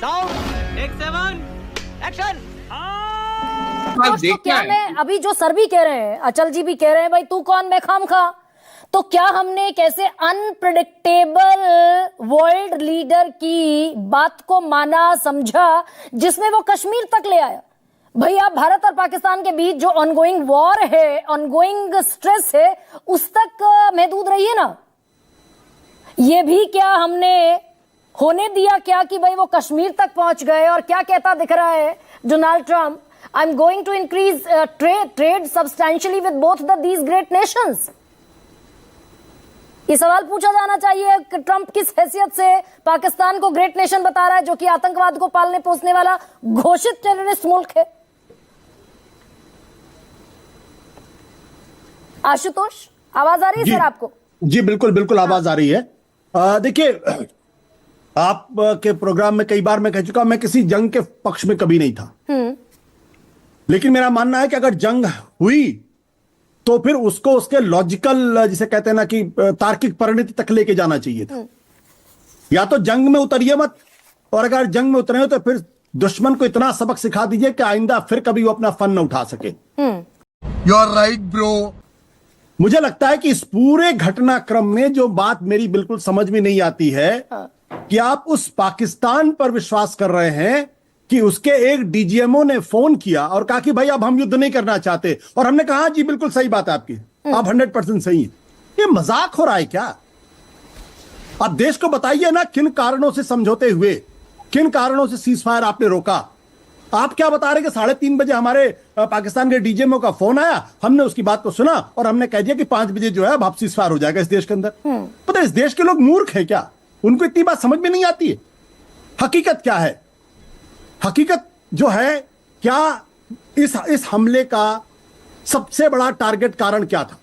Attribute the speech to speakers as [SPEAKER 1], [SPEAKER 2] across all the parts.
[SPEAKER 1] Sound take 7 action.
[SPEAKER 2] तो क्या मैं अभी जो सर भी कह रहे हैं, अचल जी भी कह रहे हैं, भाई तू कौन मैं खामखा, तो क्या हमने एक ऐसे अनप्रेडिक्टेबल वर्ल्ड लीडर की बात को माना समझा जिसमें वो कश्मीर तक ले आया? भैया भारत और पाकिस्तान के बीच जो ऑनगोइंग वॉर है, ऑनगोइंग स्ट्रेस है, उस तक महदूद रहिए ना। ये भी क्या हमने होने दिया क्या कि भाई वो कश्मीर तक पहुंच गए? और क्या कहता दिख रहा है Donald Trump, I am going to increase trade substantially with both these great nations. ये सवाल पूछा जाना चाहिए कि ट्रंप किस हैसियत से पाकिस्तान को ग्रेट नेशन बता रहा है, जो कि आतंकवाद को पालने पोसने वाला घोषित टेररिस्ट मुल्क है। आशुतोष, आवाज आ रही है सर आपको?
[SPEAKER 3] जी बिल्कुल बिल्कुल आवाज आ रही है। देखिए, आप के प्रोग्राम में कई बार मैं कह चुका हूं, मैं किसी जंग के पक्ष में कभी नहीं था, लेकिन मेरा मानना है कि अगर जंग हुई तो फिर उसको उसके लॉजिकल, जिसे कहते हैं ना कि तार्किक परिणति तक लेके जाना चाहिए था। या तो जंग में उतरिए मत, और अगर जंग में उतरे हो तो फिर दुश्मन को इतना सबक सिखा दीजिए कि आइंदा फिर कभी वो अपना फन न उठा सके।
[SPEAKER 4] You are right bro.
[SPEAKER 3] मुझे लगता है कि इस पूरे घटनाक्रम में जो बात मेरी बिल्कुल समझ में नहीं आती है कि आप उस पाकिस्तान पर विश्वास कर रहे हैं कि उसके एक डीजीएमओ ने फोन किया और कहा कि भाई अब हम युद्ध नहीं करना चाहते, और हमने कहा जी बिल्कुल सही बात है आपकी, आप 100% सही हैं। ये मजाक हो रहा है क्या? आप देश को बताइए ना, किन कारणों से समझौते हुए, किन कारणों से सीज फायर आपने रोका? आप क्या बता रहे कि 3:30 बजे हमारे पाकिस्तान के डीजीएमओ का फोन आया, हमने उसकी बात को सुना और हमने कह दिया कि 5 बजे जो है अब सीज फायर हो जाएगा इस देश के अंदर। पता है इस देश के लोग मूर्ख हैं क्या? उनको इतनी बात समझ में नहीं आती है? हकीकत क्या है? हकीकत जो है क्या, इस हमले का सबसे बड़ा टारगेट कारण क्या था?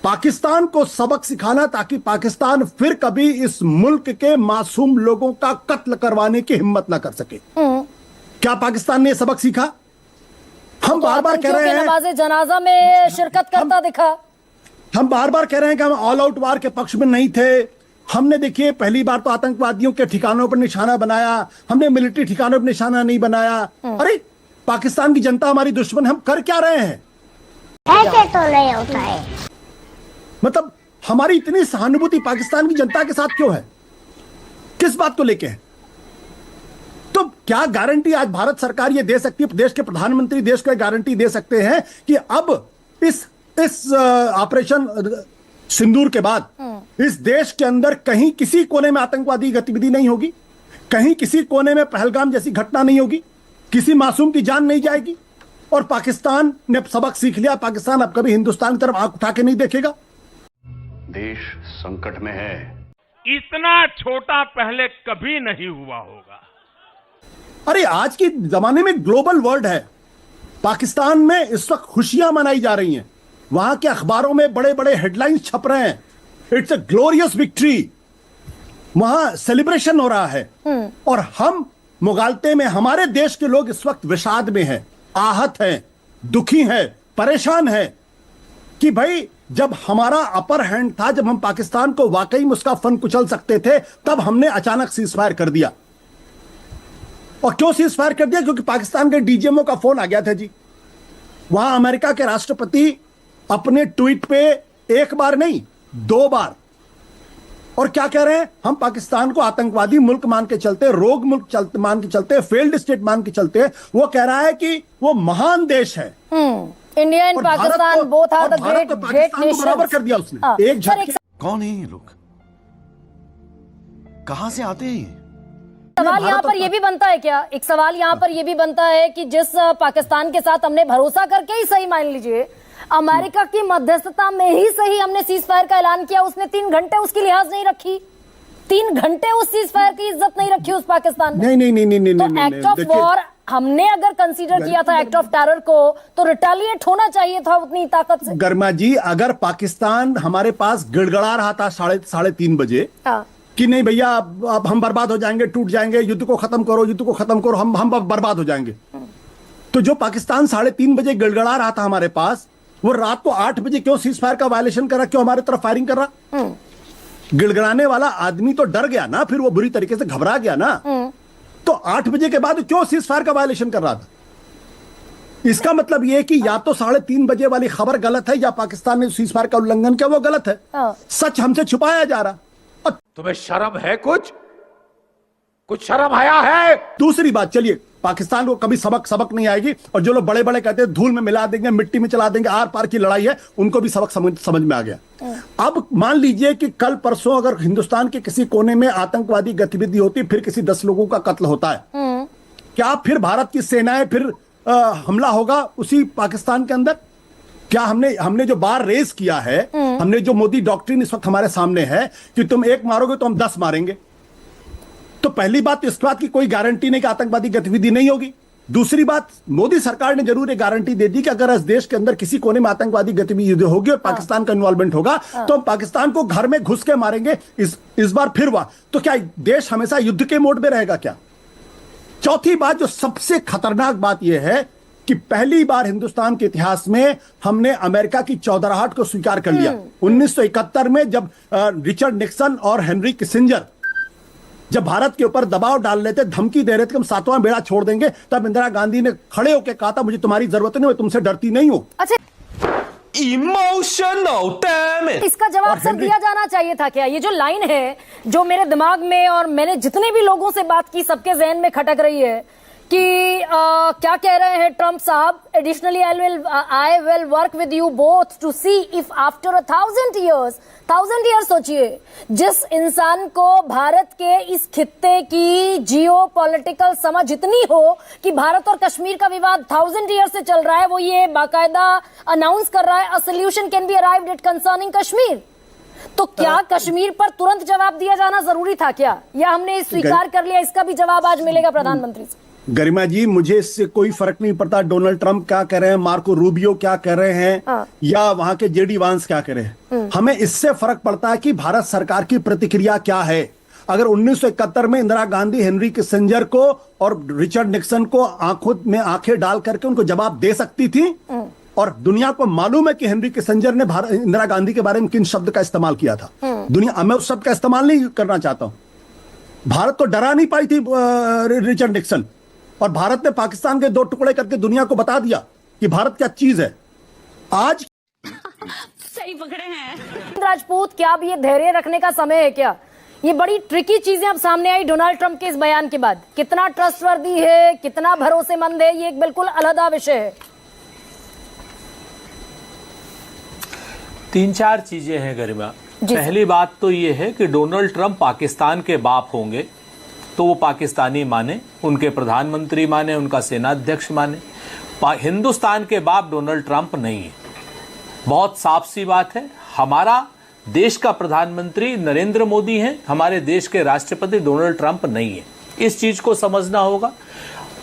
[SPEAKER 3] पाकिस्तान को सबक सिखाना ताकि पाकिस्तान फिर कभी इस मुल्क के मासूम लोगों का कत्ल करवाने की हिम्मत ना कर सके। क्या पाकिस्तान ने सबक सीखा? हम बार बार कह रहे हैं,
[SPEAKER 2] नमाज़े जनाजा में शिरकत करता दिखा।
[SPEAKER 3] हम बार बार कह रहे हैं कि हम ऑल आउट वार के पक्ष में नहीं थे। हमने देखिए पहली बार तो आतंकवादियों के ठिकानों पर निशाना बनाया, हमने मिलिट्री ठिकानों पर निशाना नहीं बनाया। अरे पाकिस्तान की जनता हमारी दुश्मन, हम कर क्या रहे हैं?
[SPEAKER 5] ऐसे तो नहीं होता है।
[SPEAKER 3] मतलब हमारी इतनी सहानुभूति पाकिस्तान की जनता के साथ क्यों है? किस बात को लेके है? तो क्या गारंटी आज भारत सरकार ये दे सकती है, देश के प्रधानमंत्री देश को गारंटी दे सकते हैं कि अब इस ऑपरेशन सिंदूर के बाद इस देश के अंदर कहीं किसी कोने में आतंकवादी गतिविधि नहीं होगी, कहीं किसी कोने में पहलगाम जैसी घटना नहीं होगी, किसी मासूम की जान नहीं जाएगी, और पाकिस्तान ने सबक सीख लिया, पाकिस्तान अब कभी हिंदुस्तान की तरफ आंख उठा के नहीं देखेगा?
[SPEAKER 6] देश संकट में है।
[SPEAKER 7] इतना छोटा पहले कभी नहीं हुआ होगा।
[SPEAKER 3] अरे आज के जमाने में ग्लोबल वर्ल्ड है। पाकिस्तान में इस वक्त खुशियां मनाई जा रही हैं, वहां के अखबारों में बड़े बड़े हेडलाइंस छप रहे हैं, इट्स अ ग्लोरियस विक्ट्री, वहां सेलिब्रेशन हो रहा है। और हम मुगालते में हमारे देश के लोग इस वक्त विषाद में हैं, आहत हैं, दुखी हैं, परेशान हैं कि भाई जब हमारा अपर हैंड था, जब हम पाकिस्तान को वाकई में उसका फन कुचल सकते थे, तब हमने अचानक सीज फायर कर दिया। और क्यों सीज फायर कर दिया? क्योंकि पाकिस्तान के डीजीएमओ का फोन आ गया था जी। वहां अमेरिका के राष्ट्रपति अपने ट्वीट पे एक बार नहीं 2 बार, और क्या कह रहे हैं? हम पाकिस्तान को आतंकवादी मुल्क मान के चलते, रोग मुल्क मान के चलते, फेल्ड स्टेट मान के चलते। वो कह रहा है कि वो महान देश है।
[SPEAKER 2] India and Pakistan both are the great nations.
[SPEAKER 3] बराबर कर दिया उसने। एक झटके।
[SPEAKER 4] कौन है ये लोग? कहां से आते हैं?
[SPEAKER 2] सवाल यहाँ पर यह भी बनता है क्या, एक सवाल यहाँ पर यह भी बनता है कि जिस पाकिस्तान के साथ हमने भरोसा करके ही सही, मान लीजिए अमेरिका की मध्यस्थता में ही सही हमने सीज फायर का ऐलान किया, उसने 3 घंटे उसकी लिहाज नहीं रखी, 3 घंटे उस सीज फायर की इज्जत नहीं रखी उस पाकिस्तान ने।
[SPEAKER 3] नहीं।
[SPEAKER 2] तो एक्ट ऑफ वॉर हमने अगर कंसीडर किया था, एक्ट ऑफ टेरर को, तो रिटेलिएट होना चाहिए था उतनी ताकत से।
[SPEAKER 3] गर्मा जी, अगर पाकिस्तान हमारे पास गिड़गड़ा रहा था 3:30 बजे कि नहीं भैया अब हम बर्बाद हो जाएंगे, टूट जाएंगे, युद्ध को खत्म करो, युद्ध को खत्म करो, हम बर्बाद हो जाएंगे, तो जो पाकिस्तान 3:30 बजे गिड़गड़ा रहा था हमारे पास, वो रात को 8 बजे क्यों सीज फायर का वायलेशन कर रहा, क्यों हमारे तरफ फायरिंग कर रहा? गिड़गड़ाने वाला आदमी तो डर गया ना, फिर वो बुरी तरीके से घबरा गया ना। तो 8 बजे के बाद क्यों सीज फायर का वायलेशन कर रहा था? इसका मतलब यह है कि या तो 3:30 बजे वाली खबर गलत है, या पाकिस्तान ने सीज फायर का उल्लंघन किया वो गलत है। सच हमसे छुपाया जा रहा। और
[SPEAKER 7] तुम्हें शर्म है? कुछ शर्म आया है?
[SPEAKER 3] दूसरी बात, चलिए पाकिस्तान को कभी सबक नहीं आएगी, और जो लोग बड़े बड़े कहते हैं धूल में मिला देंगे, मिट्टी में चला देंगे, आर पार की लड़ाई है, उनको भी सबक समझ में आ गया। अब मान लीजिए कि कल परसों अगर हिंदुस्तान के किसी कोने में आतंकवादी गतिविधि होती, फिर किसी 10 लोगों का कत्ल होता है, क्या फिर भारत की सेनाएं फिर हमला होगा उसी पाकिस्तान के अंदर? क्या हमने जो बार रेस किया है, हमने जो मोदी डॉक्ट्रिन इस वक्त हमारे सामने है कि तुम एक मारोगे तो हम 10 मारेंगे, तो पहली बात इस बात की कोई गारंटी नहीं कि आतंकवादी गतिविधि नहीं होगी। दूसरी बात, मोदी सरकार ने जरूर एक गारंटी दे दी कि अगर इस देश के अंदर किसी कोने में आतंकवादी गतिविधि होगी और पाकिस्तान का इन्वॉल्वमेंट होगा तो हम पाकिस्तान को घर में घुस के मारेंगे। इस बार फिर हुआ तो क्या देश हमेशा युद्ध के मोड में रहेगा क्या? चौथी बात, जो सबसे खतरनाक बात यह है कि पहली बार हिंदुस्तान के इतिहास में हमने अमेरिका की चौधराहट को स्वीकार कर लिया। 1971 में जब रिचर्ड निक्सन और हेनरी किसिंजर जब भारत के ऊपर दबाव डाल रहे थे, धमकी दे रहे थे कि हम 7वां बेड़ा छोड़ देंगे, तब इंदिरा गांधी ने खड़े होकर कहा था मुझे तुम्हारी जरूरत नहीं, मैं तुमसे डरती नहीं हूं।
[SPEAKER 2] अच्छा,
[SPEAKER 1] इमोशनल डैम इट।
[SPEAKER 2] इसका जवाब सर दिया जाना चाहिए था क्या? ये जो लाइन है जो मेरे दिमाग में और मैंने जितने भी लोगों से बात की सबके जहन में खटक रही है कि क्या कह रहे हैं ट्रंप साहब, additionally I will work with you both to see if after 1000 years सोचिए, जिस इंसान को भारत के इस खित्ते की जियो पॉलिटिकल समझ इतनी हो कि भारत और कश्मीर का विवाद 1000 ईयर्स से चल रहा है, वो ये बाकायदा अनाउंस कर रहा है a solution can be arrived at concerning Kashmir. तो क्या कश्मीर पर तुरंत जवाब दिया जाना जरूरी था क्या, या हमने स्वीकार कर लिया? इसका भी जवाब आज मिलेगा प्रधानमंत्री से।
[SPEAKER 3] गरिमा जी, मुझे इससे कोई फर्क नहीं पड़ता डोनाल्ड ट्रंप क्या कह रहे हैं, मार्को रूबियो क्या कह रहे हैं, या वहां के जेडी वांस क्या कह रहे हैं। हमें इससे फर्क पड़ता है कि भारत सरकार की प्रतिक्रिया क्या है। अगर 1971 में इंदिरा गांधी हेनरी किसिंजर को और रिचर्ड निक्सन को आंखों में आंखें डाल करके उनको जवाब दे सकती थी, और दुनिया को मालूम है कि हेनरी किसिंजर ने इंदिरा गांधी के बारे में किन शब्द का इस्तेमाल किया था, दुनिया, मैं उस शब्द का इस्तेमाल नहीं करना चाहता हूं। भारत तो डरा नहीं पाई थी रिचर्ड निक्सन, और भारत ने पाकिस्तान के 2 टुकड़े करके दुनिया को बता दिया कि भारत क्या चीज है। आज
[SPEAKER 8] सही पकड़े हैं
[SPEAKER 2] राजपूत, क्या अब ये धैर्य रखने का समय है क्या? ये बड़ी ट्रिकी चीजें अब सामने आई डोनाल्ड ट्रंप के इस बयान के बाद। कितना ट्रस्टवर्दी है, कितना भरोसेमंद है, ये एक बिल्कुल अलग विषय है।
[SPEAKER 9] 3-4 चीजें हैं गरिमा। पहली बात तो ये है कि डोनाल्ड ट्रंप पाकिस्तान के बाप होंगे तो वो पाकिस्तानी माने, उनके प्रधानमंत्री माने, उनका सेनाध्यक्ष माने। हिंदुस्तान के बाप डोनाल्ड ट्रंप नहीं है। बहुत साफ सी बात है, हमारा देश का प्रधानमंत्री नरेंद्र मोदी हैं, हमारे देश के राष्ट्रपति डोनाल्ड ट्रंप नहीं है। इस चीज को समझना होगा।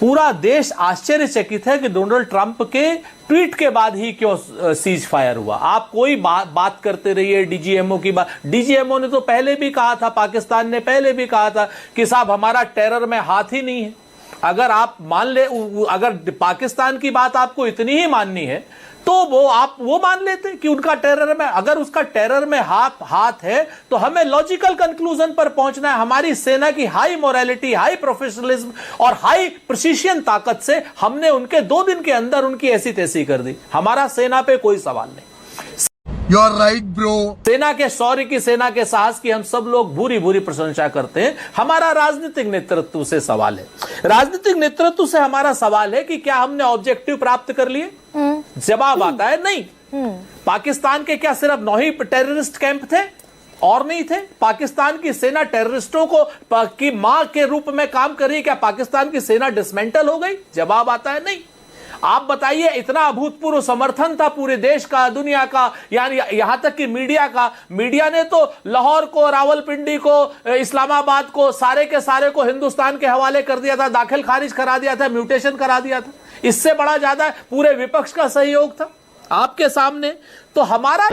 [SPEAKER 9] पूरा देश आश्चर्यचकित है कि डोनाल्ड ट्रंप के ट्वीट के बाद ही क्यों सीज फायर हुआ। आप कोई बात करते रहिए डीजीएमओ की बात। डीजीएमओ ने तो पहले भी कहा था, पाकिस्तान ने पहले भी कहा था कि साहब हमारा टेरर में हाथ ही नहीं है। अगर आप मान ले, अगर पाकिस्तान की बात आपको इतनी ही माननी है तो वो मान लेते कि उनका टेरर में, अगर उसका टेरर में हाथ है तो हमें लॉजिकल कंक्लूजन पर पहुंचना है। हमारी सेना की हाई मोरालिटी, हाई प्रोफेशनलिज्म और हाई प्रिसीशन ताकत से हमने उनके 2 दिन के अंदर उनकी ऐसी तैसी कर दी। हमारा सेना पे कोई सवाल नहीं।
[SPEAKER 4] You are right, bro.
[SPEAKER 9] सेना के शौर्य की, सेना के साहस की हम सब लोग भूरी भूरी प्रशंसा करते हैं। हमारा राजनीतिक नेतृत्व से सवाल है। राजनीतिक नेतृत्व से हमारा सवाल है कि क्या हमने ऑब्जेक्टिव प्राप्त कर लिए? जवाब आता है नहीं। पाकिस्तान के क्या सिर्फ 9 ही टेररिस्ट कैंप थे और नहीं थे? पाकिस्तान की सेना टेररिस्टों को की मां के रूप में काम कर रही है। क्या पाकिस्तान की सेना डिसमेंटल हो गई? जवाब आता है नहीं। आप बताइए, इतना अभूतपूर्व समर्थन था पूरे देश का, दुनिया का, यानी यहां तक कि मीडिया का। मीडिया ने तो लाहौर को, रावलपिंडी को, इस्लामाबाद को, सारे के सारे को हिंदुस्तान के हवाले कर दिया था, दाखिल खारिज करा दिया था, म्यूटेशन करा दिया था। इससे बड़ा ज्यादा पूरे विपक्ष का सहयोग था आपके सामने। तो हमारा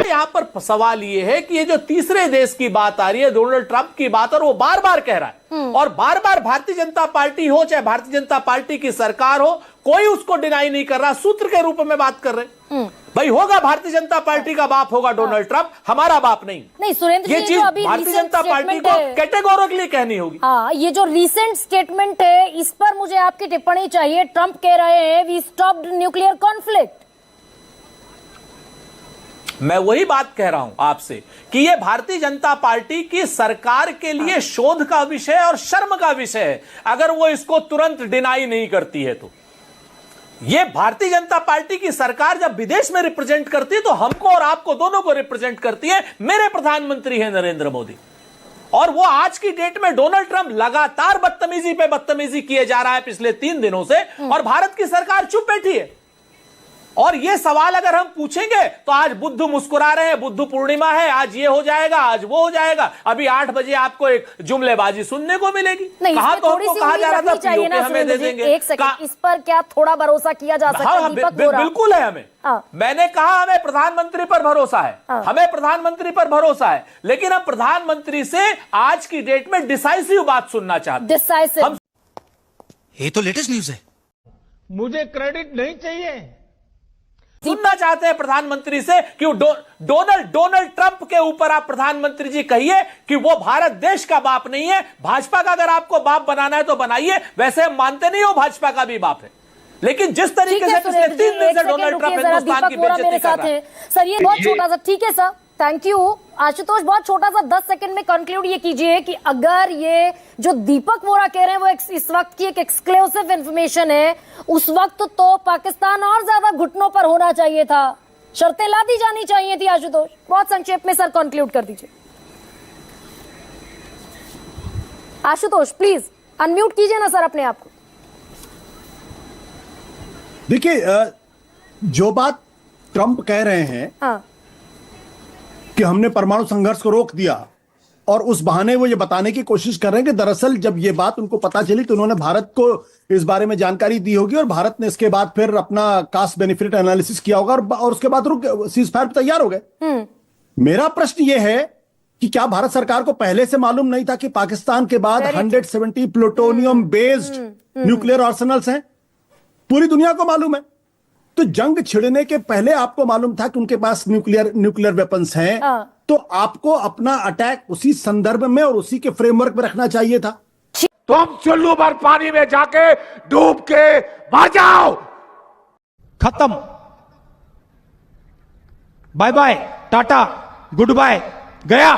[SPEAKER 9] यहां पर सवाल यह है कि ये जो तीसरे देश की बात आ रही है, डोनाल्ड ट्रंप की बात, और वो बार बार कह रहा है, और बार बार भारतीय जनता पार्टी हो चाहे भारतीय जनता पार्टी की सरकार हो, कोई उसको डिनाई नहीं कर रहा, सूत्र के रूप में बात कर रहे। भाई होगा, भारतीय जनता पार्टी का बाप होगा डोनाल्ड ट्रंप, हमारा बाप नहीं।
[SPEAKER 2] नहीं सुरेंद्र
[SPEAKER 9] ये
[SPEAKER 2] जी,
[SPEAKER 9] चीज
[SPEAKER 2] जो अभी
[SPEAKER 9] भारतीय
[SPEAKER 2] recent
[SPEAKER 9] जनता पार्टी
[SPEAKER 2] statement
[SPEAKER 9] को
[SPEAKER 2] है,
[SPEAKER 9] कैटेगोरिकली कहनी होगी।
[SPEAKER 2] हाँ, ये जो रीसेंट स्टेटमेंट है इस पर मुझे आपकी टिप्पणी चाहिए। ट्रंप कह रहे हैं वी स्टॉप्ड न्यूक्लियर कॉन्फ्लिक्ट।
[SPEAKER 9] मैं वही बात कह रहा हूं आपसे कि ये भारतीय जनता पार्टी की सरकार के लिए शोध का विषय और शर्म का विषय है अगर वो इसको तुरंत डिनाई नहीं करती है। तो ये भारतीय जनता पार्टी की सरकार जब विदेश में रिप्रेजेंट करती है तो हमको और आपको दोनों को रिप्रेजेंट करती है। मेरे प्रधानमंत्री हैं नरेंद्र मोदी, और वो आज की डेट में डोनाल्ड ट्रंप लगातार बदतमीजी पे बदतमीजी किए जा रहा है पिछले 3 दिनों से, और भारत की सरकार चुप बैठी है। और ये सवाल अगर हम पूछेंगे तो आज बुद्ध मुस्कुरा रहे हैं, बुद्ध पूर्णिमा है, आज ये हो जाएगा, आज वो हो जाएगा। अभी 8 बजे आपको एक जुमलेबाजी सुनने को मिलेगी।
[SPEAKER 2] कहा
[SPEAKER 9] तो हमको कहा जा रहा था पीओके हमें दे देंगे।
[SPEAKER 2] एक सेकंड, इस पर क्या थोड़ा भरोसा किया जा सकता है? दीपक बोरा,
[SPEAKER 9] बिल्कुल है हमें। मैंने कहा हमें प्रधानमंत्री पर भरोसा है, हमें प्रधानमंत्री पर भरोसा है, लेकिन हम प्रधानमंत्री से आज की डेट में डिसाइसिव बात सुनना चाहते हैं।
[SPEAKER 2] डिसाइसिव,
[SPEAKER 10] ये तो लेटेस्ट न्यूज है।
[SPEAKER 7] मुझे क्रेडिट नहीं चाहिए,
[SPEAKER 9] सुनना चाहते हैं प्रधानमंत्री से कि डोनाल्ड ट्रंप के ऊपर आप प्रधानमंत्री जी कहिए कि वो भारत देश का बाप नहीं है। भाजपा का अगर आपको बाप बनाना है तो बनाइए, वैसे हम मानते नहीं हो भाजपा का भी बाप है, लेकिन जिस तरीके से पिछले 3 दिन से डोनाल्ड ट्रंप हिंदुस्तान की बेइज्जती कर रहा है।
[SPEAKER 2] सर ये बहुत छोटा सा, ठीक है सर, थैंक यू आशुतोष, बहुत छोटा सा 10 सेकंड में कंक्लूड ये कीजिए कि अगर ये जो दीपक वोरा कह रहे हैं वो इस वक्त की एक एक्सक्लूसिव इंफॉर्मेशन है, उस वक्त तो पाकिस्तान और ज्यादा घुटनों पर होना चाहिए था, शर्तें ला दी जानी चाहिए थी। आशुतोष बहुत संक्षेप में सर कंक्लूड कर दीजिए। आशुतोष प्लीज अनम्यूट कीजिए ना सर अपने आप को।
[SPEAKER 3] देखिए, जो बात ट्रंप कह रहे हैं कि हमने परमाणु संघर्ष को रोक दिया, और उस बहाने वो ये बताने की कोशिश कर रहे हैं कि दरअसल जब ये बात उनको पता चली तो उन्होंने भारत को इस बारे में जानकारी दी होगी, और भारत ने इसके बाद फिर अपना कास्ट बेनिफिट एनालिसिस किया होगा, और उसके बाद सीज फायर पर तैयार हो गए। मेरा प्रश्न ये है कि क्या भारत सरकार को पहले से मालूम नहीं था कि पाकिस्तान के बाद 170 प्लूटोनियम बेस्ड न्यूक्लियर आर्सेनल्स हैं? पूरी दुनिया को मालूम है। तो जंग छिड़ने के पहले आपको मालूम था कि उनके पास न्यूक्लियर वेपन्स हैं, तो आपको अपना अटैक उसी संदर्भ में और उसी के फ्रेमवर्क में रखना चाहिए था।
[SPEAKER 7] तुम चुल्लू भर पानी में जाके डूब के मर जाओ।
[SPEAKER 10] खत्म, bye bye, tata, goodbye, गया।